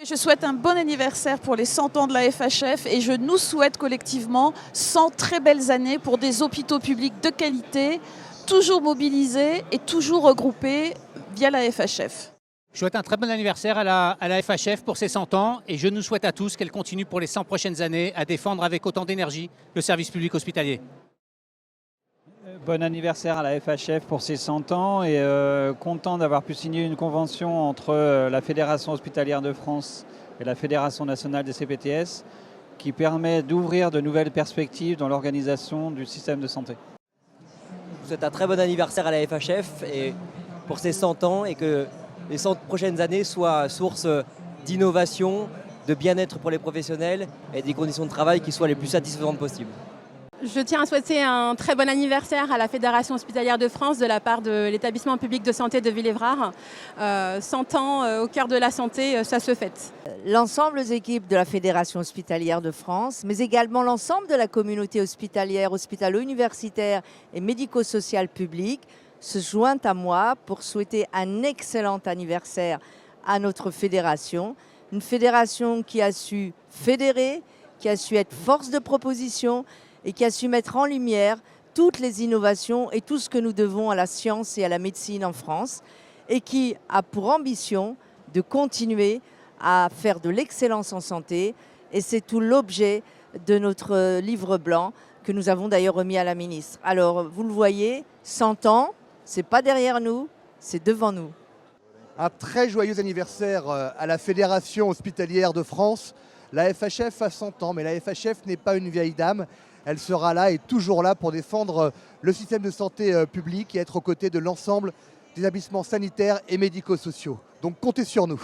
Je souhaite un bon anniversaire pour les 100 ans de la FHF et je nous souhaite collectivement 100 très belles années pour des hôpitaux publics de qualité, toujours mobilisés et toujours regroupés via la FHF. Je souhaite un très bon anniversaire à la FHF pour ses 100 ans et je nous souhaite à tous qu'elle continue pour les 100 prochaines années à défendre avec autant d'énergie le service public hospitalier. Bon anniversaire à la FHF pour ses 100 ans et content d'avoir pu signer une convention entre la Fédération hospitalière de France et la Fédération nationale des CPTS qui permet d'ouvrir de nouvelles perspectives dans l'organisation du système de santé. Je vous souhaite un très bon anniversaire à la FHF et pour ses 100 ans et que les 100 prochaines années soient source d'innovation, de bien-être pour les professionnels et des conditions de travail qui soient les plus satisfaisantes possibles. Je tiens à souhaiter un très bon anniversaire à la Fédération hospitalière de France de la part de l'établissement public de santé de Villévrard. 100 ans au cœur de la santé, ça se fête. L'ensemble des équipes de la Fédération hospitalière de France, mais également l'ensemble de la communauté hospitalière, hospitalo-universitaire et médico-sociale publique se joignent à moi pour souhaiter un excellent anniversaire à notre fédération. Une fédération qui a su fédérer, qui a su être force de proposition et qui a su mettre en lumière toutes les innovations et tout ce que nous devons à la science et à la médecine en France et qui a pour ambition de continuer à faire de l'excellence en santé. Et c'est tout l'objet de notre livre blanc que nous avons d'ailleurs remis à la ministre. Alors, vous le voyez, 100 ans, c'est pas derrière nous, c'est devant nous. Un très joyeux anniversaire à la Fédération hospitalière de France. La FHF a 100 ans, mais la FHF n'est pas une vieille dame. Elle sera là et toujours là pour défendre le système de santé public et être aux côtés de l'ensemble des établissements sanitaires et médico-sociaux. Donc comptez sur nous.